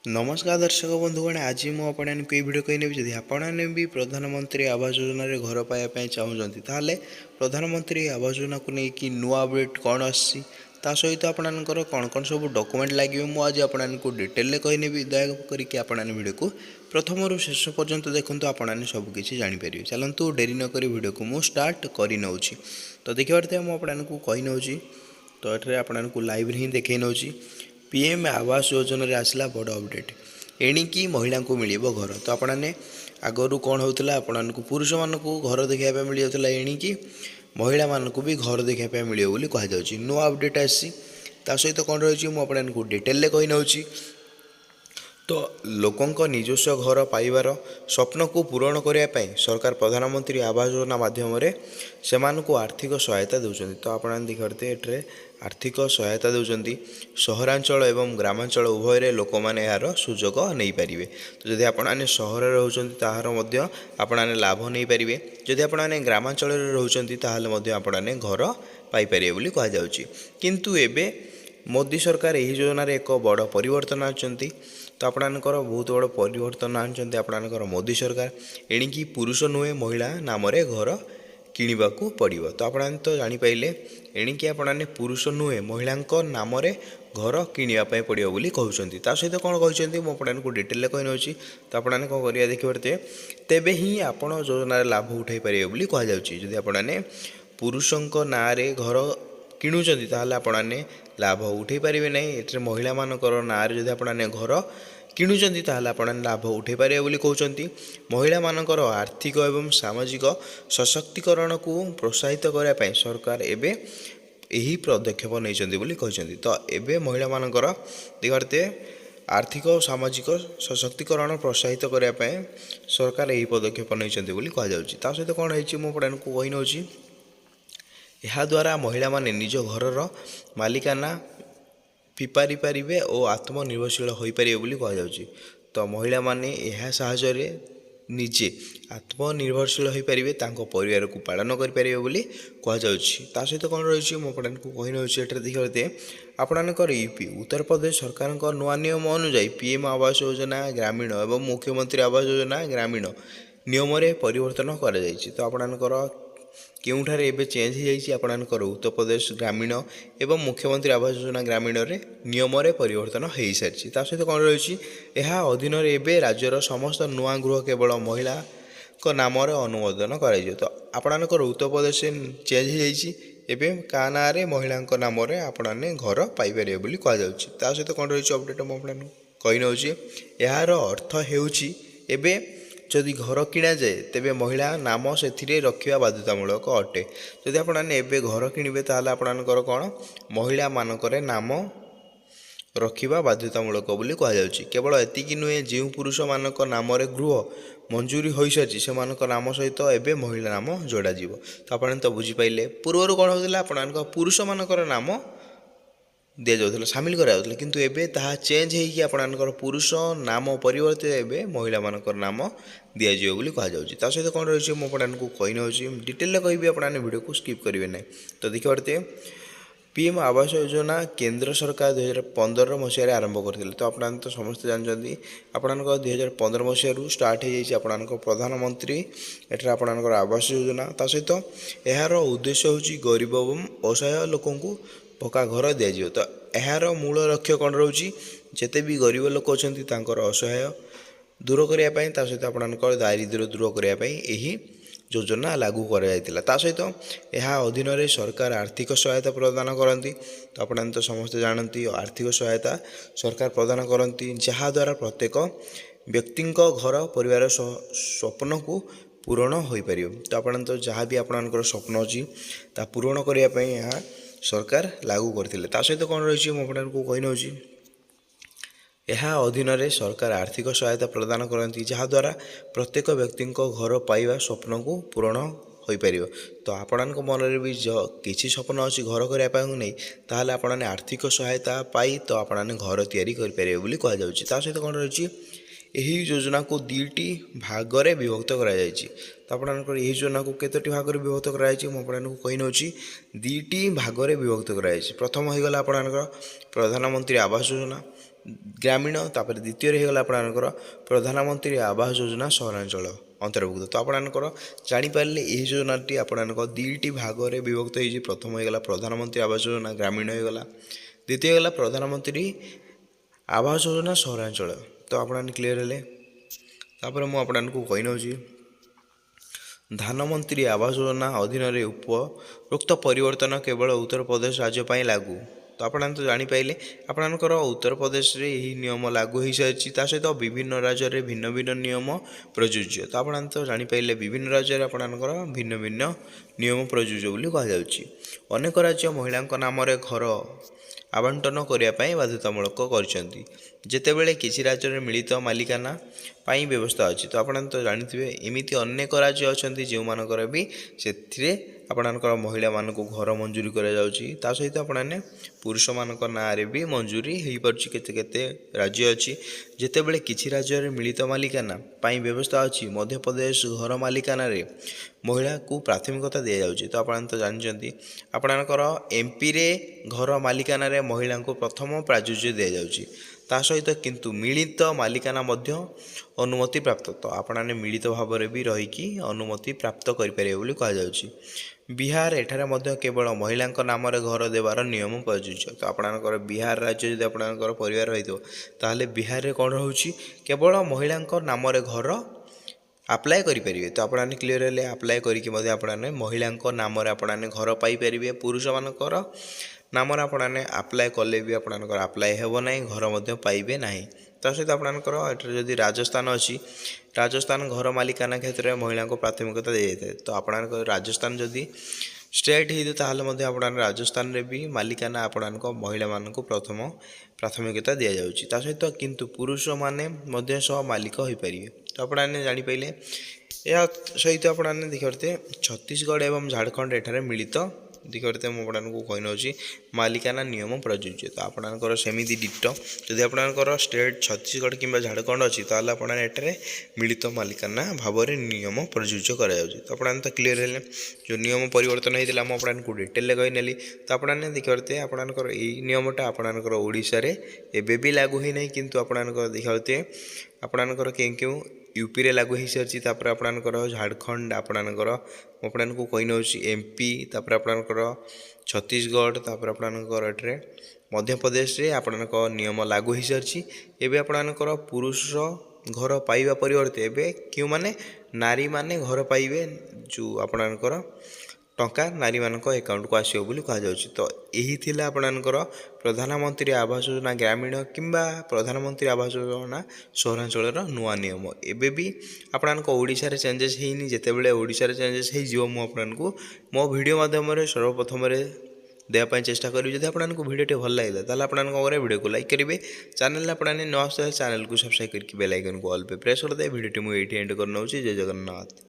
नमस्कार दर्शक बंधुगण, आज मुझे ये भिडियो कही जदि आपने भी प्रधानमंत्री आवास योजना रे घर पाइबा चाहूँगी ताहले प्रधानमंत्री आवास योजना को लेकिन नुआ अपडेट कौन आसी सहित आपंकर कौन कौन सब डॉक्यूमेंट लगे मुझे आपको डिटेल कहनी दयाकोरी आपने भिडियो को प्रथम रू शेष पर्यंत देखूँ आपने सबकि जापर। चलतु डेरी नक भिडियो को मुझे स्टार्ट कर नौ। तो देखिए मुझे कही नौ तो ये आपको लाइव ही देखे नौ। पीएम आवास योजना रे आसला बड़ अपडेट एणिकी महिला को मिल घर। तो आपने आगु कौन होता आपको पुरुष मानक घर देखा मिल जाता एणिकी महिला मानक भी घर देखा मिले बोली कहुच्छी। नुआ अपडेट आसी सहित कौन रही मुझे डिटेल कही नौ। तो लोकों निजस्व घर पाइबार स्वप्न को पूरण करने सरकार प्रधानमंत्री आवास योजना माध्यम से आर्थिक सहायता देउछन्ति। तो आप देखते ये आर्थिक सहायता देउछन्ति सहरांचल एवं ग्रामांचल उभय लोक मैंने यार सुजोग नहीं पारे। तो जदि आपने सहर रोचंती ताहार मध्य आपने लाभ नहीं पारे, जदि आपने ग्रामांचल रोचंती ताहाले आपने घर पाइपारे बोली कहुच्छी। किंतु एबे मोदी सरकार यही योजना एक बड़ परिवर्तन आछंती। तो आपणकर बहुत बड़ परिवर्तन आनते आपणकर मोदी सरकार एणिकी पुरुष नुहे महिला नाम घर किणवा पड़ो। तो आपने तो जापारे एणिकी आपने पुरुष नुहे महिला नाम घर किणापी पड़ो बोली कहते। सहित कौन कहते मुझे डिटेल कही नौ। तो आपने कौन करिया देखिए तेबे ही आपण योजना लाभ उठाई पारे बोली कहुच्छी। जदि आपने पुरुषों ना घर किणुचंती ताहले आपने लाभ उठे पारे ना। ये महिला मानकर ना जदि आपने घर किणुचंती ताहले आपने लाभ उठे पारे बोली कहते। महिला मानकर आर्थिक एवं सामाजिक सशक्तिकरण को प्रोत्साहित करने सरकार एबे यही पदक्षेप नहीं बोली कहते। तो एबे महिला मानकर देखते आर्थिक और सामाजिक सशक्तिकरण प्रोत्साहित करने सरकार यही पदक्षेप नहीं बोली कहुच्छी। सहित कौन है मुझे कही नौ। यह द्वारा महिला माने निज घरर मालिकाना पिपारी पारे और आत्मनिर्भरशील हो पारे बोली कहुच्छी। तो महिला माने यह साहाय्य निजे आत्मनिर्भरशील हो पारे परिवार को पालन करें बोली कहुच्छी। सहित कौन रही मुझे कही नौ। देखते आपणकर यूपी उत्तर प्रदेश सरकार नुआ नियम अनुजाई पीएम आवास योजना ग्रामीण एवं मुख्यमंत्री आवास योजना ग्रामीण नियम परिवर्तन कर। तो आपणकर केउठारे एबे चेंज हो जाइए आपणकर उत्तर प्रदेश ग्रामीण एवं मुख्यमंत्री आवास योजना ग्रामीण नियम परिवर्तन हो सारी। सहित कौन रही यह अधीन एवं राज्यर समस्त नुआ गृह केवल महिला नाम अनुमोदन कर। तो आपणकर उत्तर प्रदेश चेंज हो जाइए का ना महिला नाम आपने घर पाइपर बोली कहुच्छी। सहित कौन रही अपडेट मुझे कही नौ। यार अर्थ होउछि एबे जदि घर किणा जाए तेबे महिला नाम से रखा बाध्यतामूलक अटे। जदि आपने एबे घर किणवे ताहले आपणकर कौन महिला मानकर नाम रखा बाध्यतामूलक बोली कहुच्छी। केवल एतिकी नुहे जो पुरुष मानक नाम गृह मंजूरी हो सारी से नाम सहित एबे महिला नाम जोड़ा। तो आपने तो बुझीपारे पूर्वर कौन होता आपणकर पुरुष मानकर नाम दि जाऊला सामिल कराला, किंतु एबे ताहा चेंज होगी आपणकर पुरुष नाम परिवर्तित एबे महिला मानकर नाम दि जाए बोली कहुच्छी। सहित कौन रही मुझे कही नौ। डिटेल कहि आपने वीडियो को स्किप करेंगे ना। तो देखिए पीएम आवास योजना केंद्र सरकार 2015 मसीह आरंभ करते। तो आपने तो समस्त जानते आपणकर 2015 मसीह स्टार्ट हो जाए प्रधानमंत्री एटर आपणकर आवास योजना। सहित यार उद्देश्य हूँ गरीब एवं असहाय लोक पक्का घर दि। तो यार मूल लक्ष्य कौन रोचे जिते भी गरीब लोक अच्छा असहाय दूर करने सहित आपणकर दारिद्र्य दूर करने यही योजना लागू कर। सहित यह अधीन सरकार आर्थिक सहायता प्रदान करती। तो आपने तो समस्ते जानती आर्थिक सहायता सरकार प्रदान करती जहाद्वारा प्रत्येक व्यक्ति घर परिवार स्वप्न को पूरण हो पार। तो आपने तो जहाँ भी आपणकर स्वप्न अच्छी पूरण करने यहाँ सरकार लागू करते। सहित कौन रही मुझे कही नौ। यह अधीन सरकार आर्थिक सहायता प्रदान करती जहाद्वारा प्रत्येक व्यक्ति घर पाइबा स्वप्न को पूरण हो पार। तो आपण मन में भी किसी स्वप्न अच्छी घर करने नहीं ताहले आपने आर्थिक सहायता पाई तो आपने घर तैयारी करें बोली कहुच्छी। सहित कौन रही यही योजना को दुईटी भागरे विभक्त कराई। तो आपणकर यही योजना को केतोटी भागरे विभक्त कराई मुझे कही नौ। दुईटी भागरे विभक्त कराई। प्रथम होगला आपणकर प्रधानमंत्री आवास योजना ଗ୍ରାମୀଣ ତାପରେ ଦ୍ୱିତୀୟରେ ହେଇଗଲା ଆପଣଙ୍କର ପ୍ରଧାନମନ୍ତ୍ରୀ ଆବାସ ଯୋଜନା ସହରାଞ୍ଚଳ ଅନ୍ତର୍ଭୁକ୍ତ। ତ ଆପଣଙ୍କର ଜାଣିପାରିଲେ ଏହି ଯୋଜନାଟି ଆପଣଙ୍କ ଦୁଇଟି ଭାଗରେ ବିଭକ୍ତ ହୋଇଛି। ପ୍ରଥମ ହେଇଗଲା ପ୍ରଧାନମନ୍ତ୍ରୀ ଆବାସ ଯୋଜନା ଗ୍ରାମୀଣ ହେଇଗଲା, ଦ୍ୱିତୀୟ ହେଇଗଲା ପ୍ରଧାନମନ୍ତ୍ରୀ ଆବାସ ଯୋଜନା ସହରାଞ୍ଚଳ। ତ ଆପଣମାନେ କ୍ଲିୟର ହେଲେ। ତାପରେ ମୁଁ ଆପଣଙ୍କୁ କହିନେଉଛି ପ୍ରଧାନମନ୍ତ୍ରୀ ଆବାସ ଯୋଜନା ଅଧୀନରେ ଉପରୋକ୍ତ ପରିବର୍ତ୍ତନ କେବଳ ଉତ୍ତରପ୍ରଦେଶ ରାଜ୍ୟ ପାଇଁ ଲାଗୁ। ତ ଆପଣମାନେ ତ ଜାଣିପାରିଲେ ଆପଣଙ୍କର ଉତ୍ତରପ୍ରଦେଶରେ ଏହି ନିୟମ ଲାଗୁ ହୋଇସାରିଛି। ତା ସହିତ ବିଭିନ୍ନ ରାଜ୍ୟରେ ଭିନ୍ନ ଭିନ୍ନ ନିୟମ ପ୍ରଯୁଜ୍ୟ। ତ ଆପଣମାନେ ତ ଜାଣିପାରିଲେ ବିଭିନ୍ନ ରାଜ୍ୟରେ ଆପଣଙ୍କର ଭିନ୍ନ ଭିନ୍ନ ନିୟମ ପ୍ରଯୁଜ୍ୟ ବୋଲି କୁହାଯାଉଛି। ଅନେକ ରାଜ୍ୟ ମହିଳାଙ୍କ ନାମରେ ଘର ଆବଣ୍ଟନ କରିବା ପାଇଁ ବାଧ୍ୟତାମୂଳକ କରିଛନ୍ତି, ଯେତେବେଳେ କିଛି ରାଜ୍ୟରେ ମିଳିତ ମାଲିକାନା ପାଇଁ ବ୍ୟବସ୍ଥା ଅଛି। ତ ଆପଣ ତ ଜାଣିଥିବେ ଏମିତି ଅନେକ ରାଜ୍ୟ ଅଛନ୍ତି ଯେଉଁମାନଙ୍କର ବି ସେଥିରେ ଆପଣଙ୍କର ମହିଳାମାନଙ୍କୁ ଘର ମଞ୍ଜୁରୀ କରାଯାଉଛି। ତା ସହିତ ଆପଣମାନେ ପୁରୁଷମାନଙ୍କ ନାଁରେ ବି ମଞ୍ଜୁରୀ ହୋଇପାରୁଛି। କେତେ କେତେ ରାଜ୍ୟ ଅଛି। ଯେତେବେଳେ କିଛି ରାଜ୍ୟରେ ମିଳିତ ମାଲିକାନା ପାଇଁ ବ୍ୟବସ୍ଥା ଅଛି, ମଧ୍ୟପ୍ରଦେଶ ଘର ମାଲିକାନାରେ ମହିଳାକୁ ପ୍ରାଥମିକତା ଦିଆଯାଉଛି। ତ ଆପଣ ତ ଜାଣିଛନ୍ତି ଆପଣଙ୍କର ଏମ୍ପିରେ ଘର ମାଲିକାନାରେ ମହିଳାଙ୍କୁ ପ୍ରଥମ ପ୍ରାଚୁର୍ଯ୍ୟ ଦିଆଯାଉଛି। ତା ସହିତ କିନ୍ତୁ ମିଳିତ ମାଲିକାନା ମଧ୍ୟ ଅନୁମତି ପ୍ରାପ୍ତ। ତ ଆପଣମାନେ ମିଳିତ ଭାବରେ ବି ରହିକି ଅନୁମତି ପ୍ରାପ୍ତ କରିପାରିବେ ବୋଲି କୁହାଯାଉଛି। ବିହାର ଏଠାରେ ମଧ୍ୟ କେବଳ ମହିଳାଙ୍କ ନାମରେ ଘର ଦେବାର ନିୟମ ପ୍ରଯୁଜ୍ୟ। ତ ଆପଣଙ୍କର ବିହାର ରାଜ୍ୟ ଯଦି ଆପଣଙ୍କର ପରିବାର ରହିଥିବ, ତାହେଲେ ବିହାରରେ କ'ଣ ରହୁଛି, କେବଳ ମହିଳାଙ୍କ ନାମରେ ଘର ଆପ୍ଲାଏ କରିପାରିବେ। ତ ଆପଣମାନେ କ୍ଲିୟର ହେଲେ। ଆପ୍ଲାଏ କରିକି ମଧ୍ୟ ଆପଣମାନେ ମହିଳାଙ୍କ ନାମରେ ଆପଣମାନେ ଘର ପାଇପାରିବେ। ପୁରୁଷମାନଙ୍କର ନାମରେ ଆପଣମାନେ ଆପ୍ଲାଏ କଲେ ବି ଆପଣଙ୍କର ଆପ୍ଲାଏ ହେବ ନାହିଁ, ଘର ମଧ୍ୟ ପାଇବେ ନାହିଁ। ତା ସହିତ ଆପଣଙ୍କର ଏଠାରେ ଯଦି ରାଜସ୍ଥାନ ଅଛି, ରାଜସ୍ଥାନ ଘର ମାଲିକାନା କ୍ଷେତ୍ରରେ ମହିଳାଙ୍କୁ ପ୍ରାଥମିକତା ଦିଆଯାଇଥାଏ। ତ ଆପଣଙ୍କ ରାଜସ୍ଥାନ ଯଦି ଷ୍ଟେଟ୍ ହେଇଥିବ, ତାହେଲେ ମଧ୍ୟ ଆପଣଙ୍କ ରାଜସ୍ଥାନରେ ବି ମାଲିକାନା ଆପଣଙ୍କ ମହିଳାମାନଙ୍କୁ ପ୍ରଥମ ପ୍ରାଥମିକତା ଦିଆଯାଉଛି। ତା ସହିତ କିନ୍ତୁ ପୁରୁଷମାନେ ମଧ୍ୟ ସହ ମାଲିକ ହୋଇପାରିବେ। ତ ଆପଣମାନେ ଜାଣିପାରିଲେ। ଏହା ସହିତ ଆପଣମାନେ ଦେଖିପାରୁଥିବେ ଛତିଶଗଡ଼ ଏବଂ ଝାଡ଼ଖଣ୍ଡ ଏଠାରେ ମିଳିତ ଦେଖିପାରୁଥିବେ। ମୁଁ ଆପଣଙ୍କୁ କହିନେଉଛି ମାଲିକାନା ନିୟମ ପ୍ରଯୁଜ୍ୟ। ତ ଆପଣଙ୍କର ସେମିତି ଡିଟୋ ଯଦି ଆପଣଙ୍କର ଷ୍ଟେଟ୍ ଛତିଶଗଡ଼ କିମ୍ବା ଝାଡ଼ଖଣ୍ଡ ଅଛି, ତାହେଲେ ଆପଣ ଏଠାରେ ମିଳିତ ମାଲିକାନା ଭାବରେ ନିୟମ ପ୍ରଯୁଜ୍ୟ କରାଯାଉଛି। ତ ଆପଣମାନେ ତ କ୍ଲିୟର ହେଲେ। ଯେଉଁ ନିୟମ ପରିବର୍ତ୍ତନ ହୋଇଥିଲା ମୁଁ ଆପଣଙ୍କୁ ଡିଟେଲରେ କହିନେଲି। ତ ଆପଣମାନେ ଦେଖିପାରୁଥିବେ ଆପଣଙ୍କର ଏଇ ନିୟମଟା ଆପଣଙ୍କର ଓଡ଼ିଶାରେ ଏବେ ବି ଲାଗୁ ହୋଇନାହିଁ, କିନ୍ତୁ ଆପଣଙ୍କର ଦେଖିପାରୁଥିବେ ଆପଣଙ୍କର କେଉଁ କେଉଁ ୟୁପିରେ ଲାଗୁ ହୋଇସାରିଛି। ତାପରେ ଆପଣଙ୍କର ଝାଡ଼ଖଣ୍ଡ, ଆପଣଙ୍କର ମୁଁ ଆପଣଙ୍କୁ କହିନେଉଛି ଏମ୍ପି, ତାପରେ ଆପଣଙ୍କର ଛତିଶଗଡ଼, ତାପରେ ଆପଣଙ୍କର ଏଠାରେ ମଧ୍ୟପ୍ରଦେଶରେ ଆପଣଙ୍କ ନିୟମ ଲାଗୁ ହୋଇସାରିଛି। ଏବେ ଆପଣଙ୍କର ପୁରୁଷ ଘର ପାଇବା ପରିବର୍ତ୍ତେ ଏବେ କେଉଁମାନେ ନାରୀମାନେ ଘର ପାଇବେ, ଯେଉଁ ଆପଣଙ୍କର ଟଙ୍କା ନାରୀମାନଙ୍କ ଆକାଉଣ୍ଟକୁ ଆସିବ ବୋଲି କୁହାଯାଉଛି। ତ ଏହି ଥିଲା ଆପଣଙ୍କର ପ୍ରଧାନମନ୍ତ୍ରୀ ଆବାସ ଯୋଜନା ଗ୍ରାମୀଣ କିମ୍ବା ପ୍ରଧାନମନ୍ତ୍ରୀ ଆବାସ ଯୋଜନା ସହରାଞ୍ଚଳର ନୂଆ ନିୟମ। ଏବେ ବି ଆପଣଙ୍କ ଓଡ଼ିଶାରେ ଚେଞ୍ଜେସ୍ ହେଇନି। ଯେତେବେଳେ ଓଡ଼ିଶାରେ ଚେଞ୍ଜେସ୍ ହେଇଯିବ, ମୁଁ ଆପଣଙ୍କୁ ମୋ ଭିଡ଼ିଓ ମାଧ୍ୟମରେ ସର୍ବପ୍ରଥମରେ ଦେବା ପାଇଁ ଚେଷ୍ଟା କରିବି। ଯଦି ଆପଣଙ୍କୁ ଭିଡ଼ିଓଟି ଭଲ ଲାଗିଲା, ତାହେଲେ ଆପଣଙ୍କ ଘରେ ଭିଡ଼ିଓକୁ ଲାଇକ୍ କରିବେ। ଚ୍ୟାନେଲରେ ଆପଣମାନେ ନ ଆସିଲେ ଚ୍ୟାନେଲକୁ ସବସ୍କ୍ରାଇବ୍ କରିକି ବେଲ୍ ଆଇକନ୍କୁ ଅଲ୍ ପେ ପ୍ରେସ୍ କରିଦେବେ। ଭିଡ଼ିଓଟି ମୁଁ ଏଇଠି ଏଣ୍ଡ କରିନେଉଛି। ଜୟ ଜଗନ୍ନାଥ।